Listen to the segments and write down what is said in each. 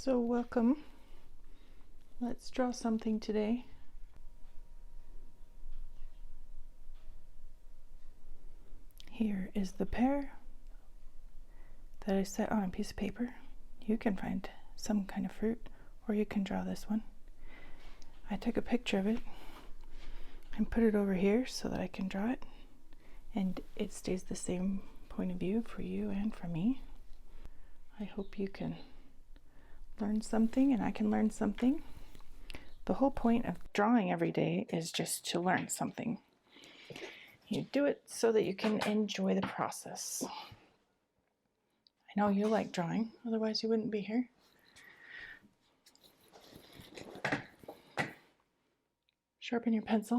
So welcome. Let's draw something today. Here is the pear that I set on a piece of paper. You can find some kind of fruit, or you can draw this one. I took a picture of it and put it over here so that I can draw it, and it stays the same point of view for you and for me. I hope you can learn something and I can learn something. The whole point of drawing every day is just to learn something. You do it so that you can enjoy the process. I know you like drawing, otherwise you wouldn't be here. Sharpen your pencil.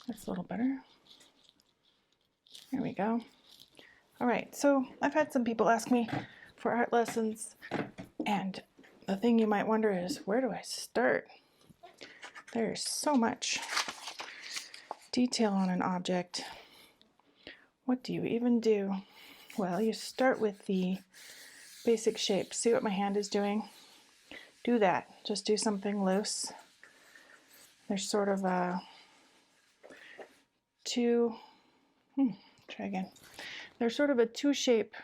That's a little better. There we go. All right, so I've had some people ask me for art lessons, and the thing you might wonder is, where do I start? There's so much detail on an object. What do you even do? Well, you start with the basic shape. See what my hand is doing? Do that. Just do something loose. There's sort of a try again. There's sort of a two shape.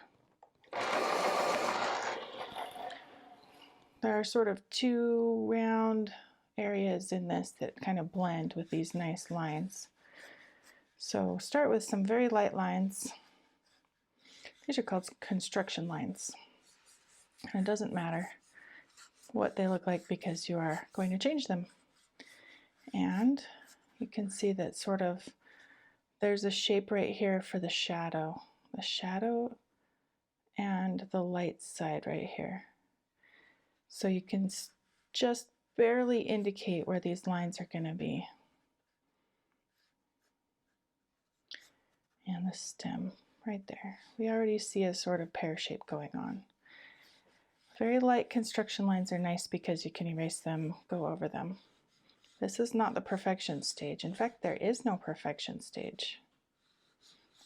There are sort of two round areas in this that kind of blend with these nice lines. So start with some very light lines. These are called construction lines. And it doesn't matter what they look like because you are going to change them. And you can see that sort of there's a shape right here for the shadow and the light side right here. So you can just barely indicate where these lines are going to be. And the stem right there. We already see a sort of pear shape going on. Very light construction lines are nice because you can erase them, go over them. This is not the perfection stage. In fact, there is no perfection stage.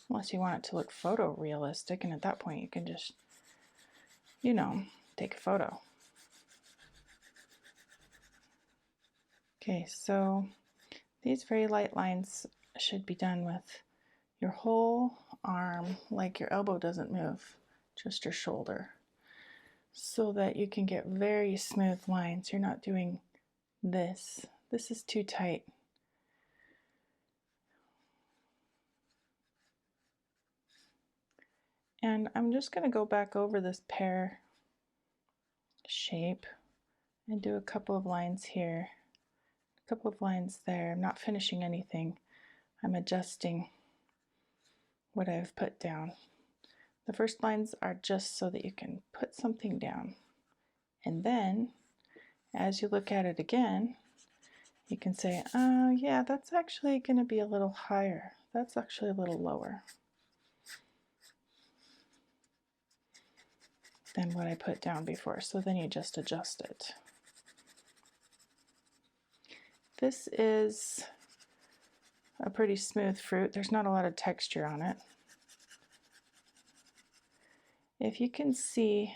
Unless you want it to look photorealistic, and at that point you can just, take a photo. Okay, so these very light lines should be done with your whole arm, like your elbow doesn't move, just your shoulder, so that you can get very smooth lines. You're not doing this. This is too tight. And I'm just going to go back over this pear shape and do a couple of lines here, a couple of lines there. I'm not finishing anything. I'm adjusting what I've put down. The first lines are just so that you can put something down. And then, as you look at it again, you can say, oh yeah, that's actually going to be a little higher. That's actually a little lower than what I put down before. So then you just adjust it. This is a pretty smooth fruit. There's not a lot of texture on it. If you can see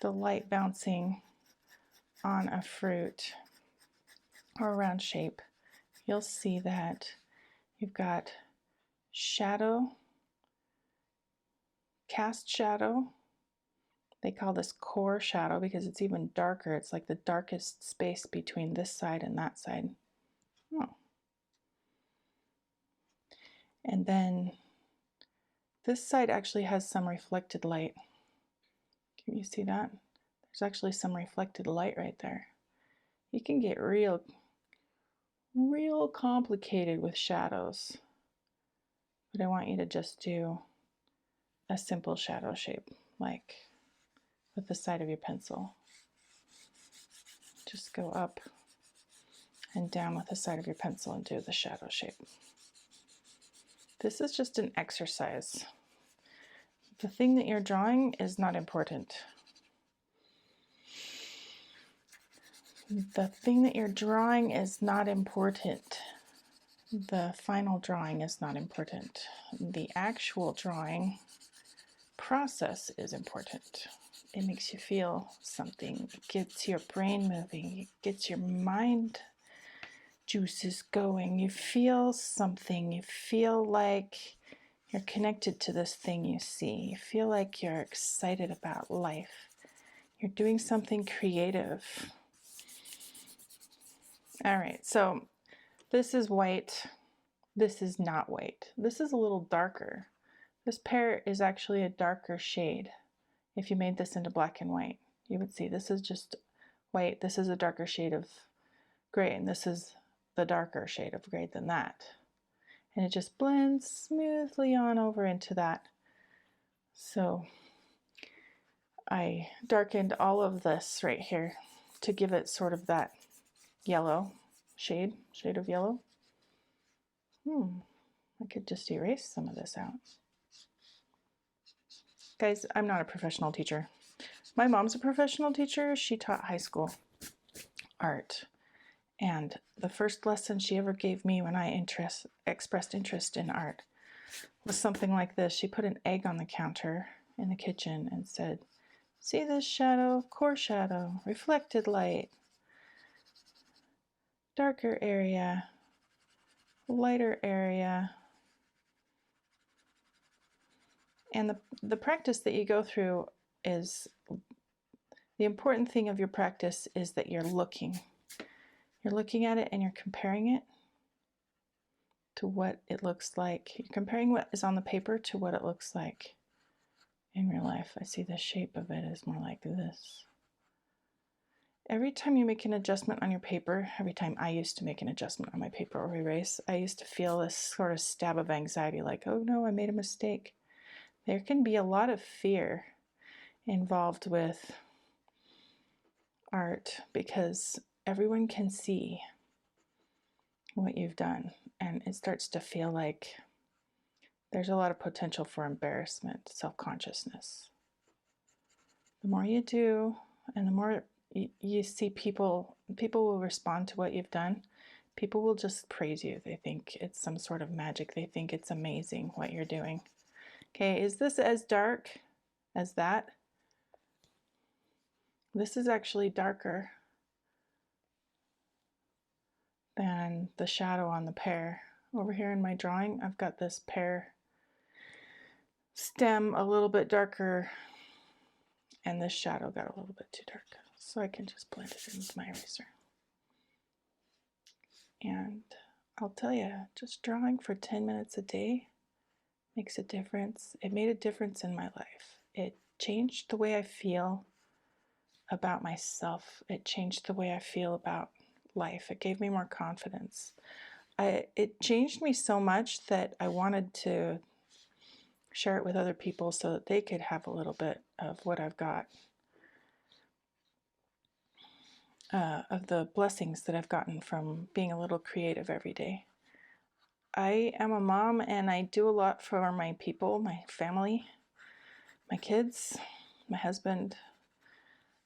the light bouncing on a fruit or a round shape, you'll see that you've got shadow, cast shadow. They call this core shadow because it's even darker. It's like the darkest space between this side and that side. Oh. And then this side actually has some reflected light. Can you see that? There's actually some reflected light right there. You can get real complicated with shadows, but I want you to just do a simple shadow shape, like with the side of your pencil. Just go up and down with the side of your pencil and do the shadow shape. This is just an exercise. The thing that you're drawing is not important. The thing that you're drawing is not important. The final drawing is not important. The actual drawing process is important. It makes you feel something. It gets your brain moving. It gets your mind juices going. You feel something. You feel like you're connected to this thing you see. You feel like you're excited about life. You're doing something creative. All right, so this is white. This is not white. This is a little darker. This pear is actually a darker shade. If you made this into black and white, you would see this is just white. This is a darker shade of gray, and this is the darker shade of gray than that. And it just blends smoothly on over into that. So I darkened all of this right here to give it sort of that yellow shade of yellow. I could just erase some of this out. Guys, I'm not a professional teacher. My mom's a professional teacher. She taught high school art. And the first lesson she ever gave me when I expressed interest in art was something like this. She put an egg on the counter in the kitchen and said, "See this shadow? Core shadow, reflected light, darker area, lighter area." And the practice that you go through is, the important thing of your practice is that you're looking. You're looking at it and you're comparing it to what it looks like. You're comparing what is on the paper to what it looks like in real life. I see the shape of it is more like this. Every time you make an adjustment on your paper, every time I used to make an adjustment on my paper or erase, I used to feel this sort of stab of anxiety, like, oh no, I made a mistake. There can be a lot of fear involved with art because everyone can see what you've done, and it starts to feel like there's a lot of potential for embarrassment, self-consciousness. The more you do, and the more you see people will respond to what you've done. People will just praise you. They think it's some sort of magic. They think it's amazing what you're doing. Okay, is this as dark as that? This is actually darker than the shadow on the pear. Over here in my drawing, I've got this pear stem a little bit darker, and this shadow got a little bit too dark. So I can just blend it in with my eraser. And I'll tell you, just drawing for 10 minutes a day makes a difference. It made a difference in my life. It changed the way I feel about myself. It changed the way I feel about life. It gave me more confidence. It changed me so much that I wanted to share it with other people so that they could have a little bit of what I've got, of the blessings that I've gotten from being a little creative every day. I am a mom and I do a lot for my people, my family, my kids, my husband.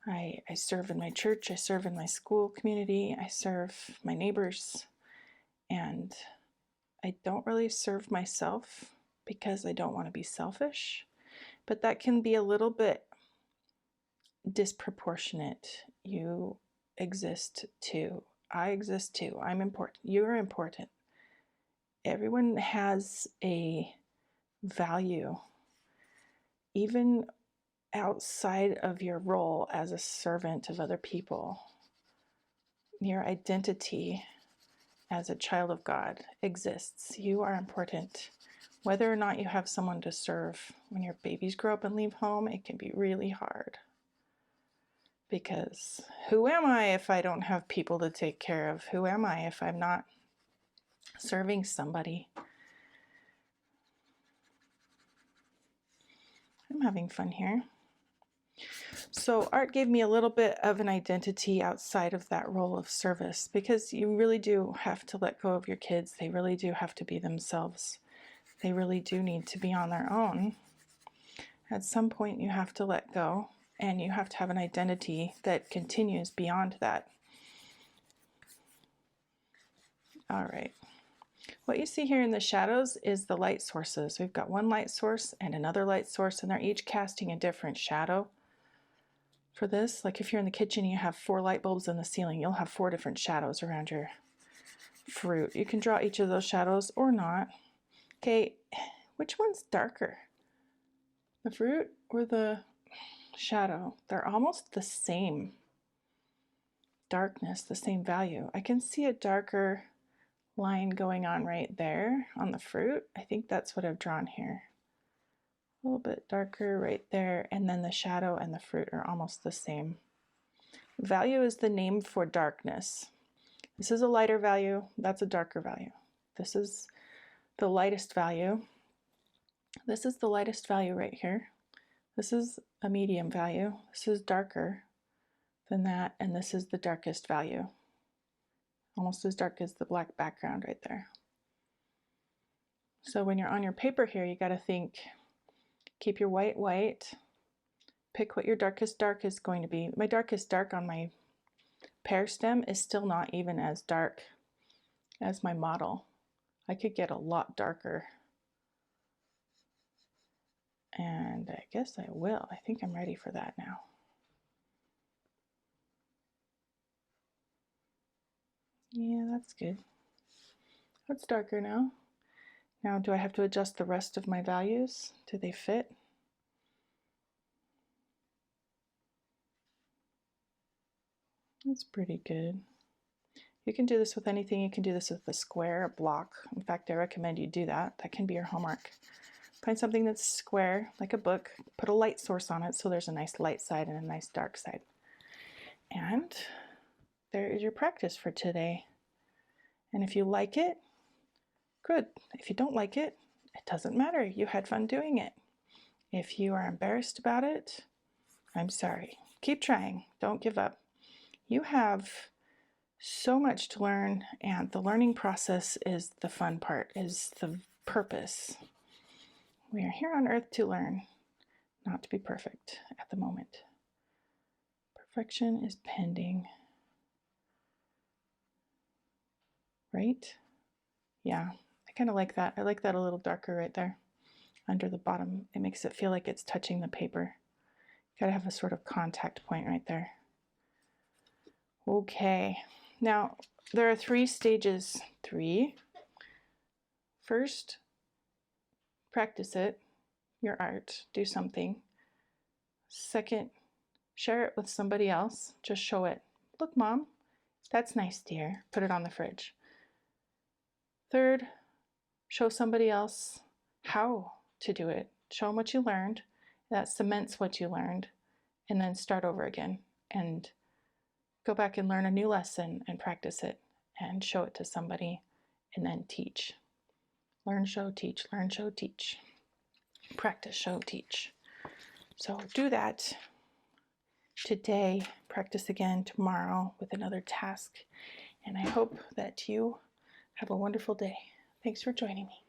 I serve in my church, I serve in my school community, I serve my neighbors, and I don't really serve myself because I don't want to be selfish, but that can be a little bit disproportionate. You exist too. I exist too. I'm important. You're important. Everyone has a value, even outside of your role as a servant of other people. Your identity as a child of God exists. You are important. Whether or not you have someone to serve, when your babies grow up and leave home, it can be really hard. Because who am I if I don't have people to take care of? Who am I if I'm not serving somebody? I'm having fun here. So art gave me a little bit of an identity outside of that role of service, because you really do have to let go of your kids. They really do have to be themselves. They really do need to be on their own. At some point you have to let go, and you have to have an identity that continues beyond that. All right. What you see here in the shadows is the light sources. We've got one light source and another light source, and they're each casting a different shadow. For this, like if you're in the kitchen and you have 4 light bulbs in the ceiling, you'll have 4 different shadows around your fruit. You can draw each of those shadows or not. Okay, which one's darker? The fruit or the shadow? They're almost the same darkness, the same value. I can see a darker line going on right there on the fruit. I think that's what I've drawn here. A little bit darker right there, and then the shadow and the fruit are almost the same. Value is the name for darkness. This is a lighter value, that's a darker value. This is the lightest value. This is the lightest value right here. This is a medium value. This is darker than that, and this is the darkest value. Almost as dark as the black background right there. So when you're on your paper here, you got to think, keep your white white, pick what your darkest dark is going to be. My darkest dark on my pear stem is still not even as dark as my model. I could get a lot darker. And I guess I will. I think I'm ready for that now. Yeah, that's good. That's darker now. Now, do I have to adjust the rest of my values? Do they fit? That's pretty good. You can do this with anything. You can do this with a square, a block. In fact, I recommend you do that. That can be your homework. Find something that's square, like a book, put a light source on it so there's a nice light side and a nice dark side. And there is your practice for today. And if you like it, good. If you don't like it, it doesn't matter. You had fun doing it. If you are embarrassed about it, I'm sorry. Keep trying. Don't give up. You have so much to learn, and the learning process is the fun part, is the purpose. We are here on earth to learn, not to be perfect at the moment. Perfection is pending. Right? Yeah, I kind of like that. I like that a little darker right there under the bottom. It makes it feel like it's touching the paper. You gotta have a sort of contact point right there. Okay, now there are 3 stages. 3. First, practice it, your art, do something. Second, share it with somebody else. Just show it. Look, Mom, that's nice, dear. Put it on the fridge. Third, show somebody else how to do it. Show them what you learned. That cements what you learned. And then start over again and go back and learn a new lesson and practice it and show it to somebody and then teach. Learn, show, teach. Learn, show, teach. Practice, show, teach. So do that today. Practice again tomorrow with another task. And I hope that you have a wonderful day. Thanks for joining me.